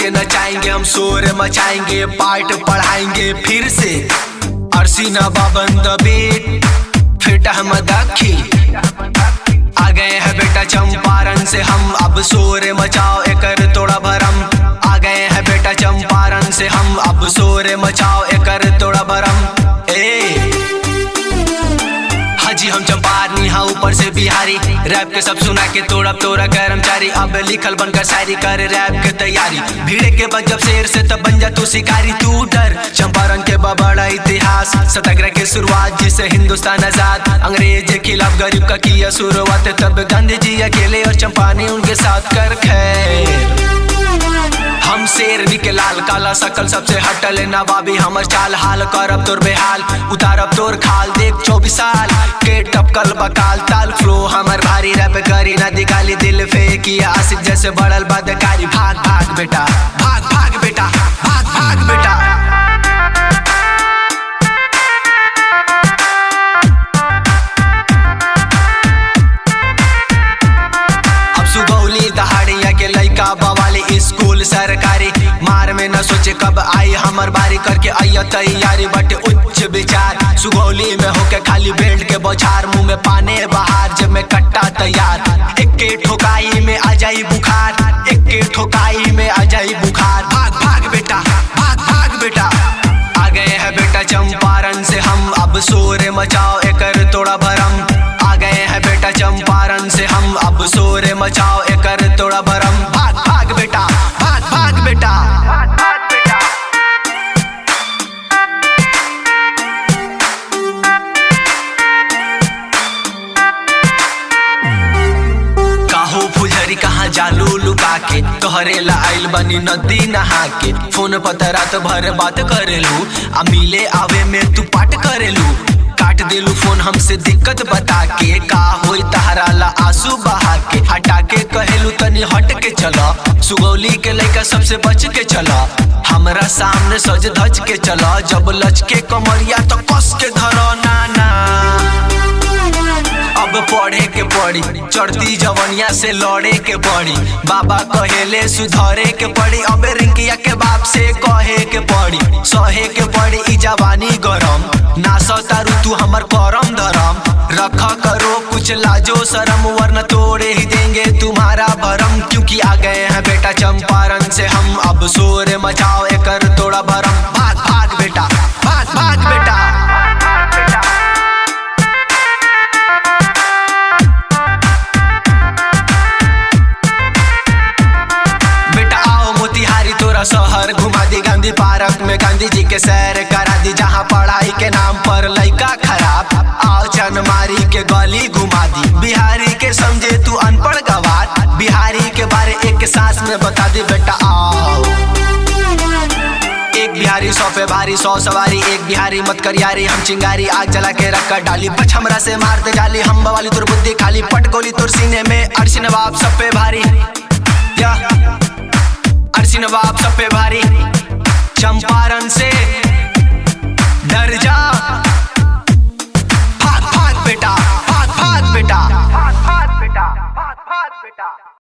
के नचाएंगे, हम शोर मचाएंगे, पार्ट पढ़ाएंगे फिर से। अर्सी नवाबंद बीट फिट अहमद अखी आ गए हैं बेटा चंपारण से हम, अब शोर मचाओ एकर तोड़ा भरम। आ गए हैं बेटा चंपारण से हम, अब शोर मचाओ एकर तोड़ा भरम। हाजी हम चंपारनी हाँ ऊपर से बिहारी, रैप के सब सुना के तोड़ा तोड़ा कर्मचारी। अब लिखल बनकर शायरी कर रैप के तैयारी, भीड़े के बाद जब शेर से तब बन जा तू शिकारी। तू डर चंपारण के बड़ा इतिहास, सत्याग्रह की शुरुआत जिससे हिंदुस्तान आजाद। अंग्रेज के खिलाफ गरीब का किया शुरुआत, तब गांधी जी अकेले और चंपारनी उनके साथ कर खैर। हम शेरनी के लाल काला सकल सबसे हटल नवाबी, हमर चाल हाल करब तोर बेहाल, उतारब तोर खाल। देख 24 साल के टपकल बकाल, ताल फ्लो हमर भारी, रैप करी ना दिखाली दिल फेंकिया आशिक जैसे बढ़ल बदकारी। भाग भाग बेटा भाग भाग बेटा भाग भाग बेटा। अब सुगौली दहाड़िया के लइका बवाली, स्कूल सरकारी, मार में न सोचे कब आई हमर बारी, करके आइया तैयारी बटे उच्च विचार। सुगौली में होके खाली बेल्ट के बौछार, मुंह में पाने बाहर जब में कट्टा तैयार। एक के ठोकाई में आ जाई बुखार, एक के ठोकाई में आ जाई बुखार। भाग भाग बेटा भाग भाग बेटा। आ गए हैं बेटा चंपारण से हम, अब शोर मचाओ एकर तोड़ा भरम। आ गए हैं बेटा चंपारण से हम, अब शोर मचाओ एकर तोड़ा भरम। भाग भाग बेटा भाग भाग बेटा। काहो फुलझरी कहाँ जालू लुका के, तोहरे ला आइल बनी नदी नहा के। फोन पर रात भर बात करेलू, आ मिले आवे में तू पाट करेलू। काट देलू फोन हमसे दिक्कत बता के, का होई तहरा ला आंसू बहा के। हटा के कहेलू तनी हट के चला, सुगौली के लइका सबसे बच के चला। हमरा सामने सज धज के चला, जब लच के कमरिया तो कस के धरो नाना। अब पढ़े के पड़ी, चढ़ती जवनिया से लड़े के पड़ी। बाबा कहेले सुधरे के पड़ी, अब रिंकिया के बाप से कहे के पड़ी। सहे के पड़ी ई जवानी गरम, ना सतारू तू हमर करम धरम। रखा करो कुछ लाजो शरम, वरना तोड़े ही देंगे तुम्हारा भरम। क्योंकि आ गए हैं बेटा चंपारण से हम, अब शोर मचाओ एकर तोड़ा भरम। भाग भाग बेटा भाग भाग बेटा। शहर घुमा दी, गांधी पार्क में गांधी जी के सैर करा दी। जहाँ पढ़ाई के नाम पर लइका खराब, आओ चनमारी के गली घुमा दी। बिहारी के समझे तू अनपढ़ गवार, बिहारी के बारे एक सांस में बता दी बेटा आओ। एक बिहारी 100 पे भारी 100 सवारी, एक बिहारी मत कर यारी हम चिंगारी। आग जला के रख कर डाली, बच हमरा से मारते जाली। हम बवाली तुर बुद्धि खाली, पट गोली तुर सीने में। अर्शी नवाब सब पे भारी, अर्शी नवाब सब पे भारी। चंपारण से डर जा, भाग भाग बेटा भाग भाग बेटा भाग भाग बेटा भाग भाग बेटा।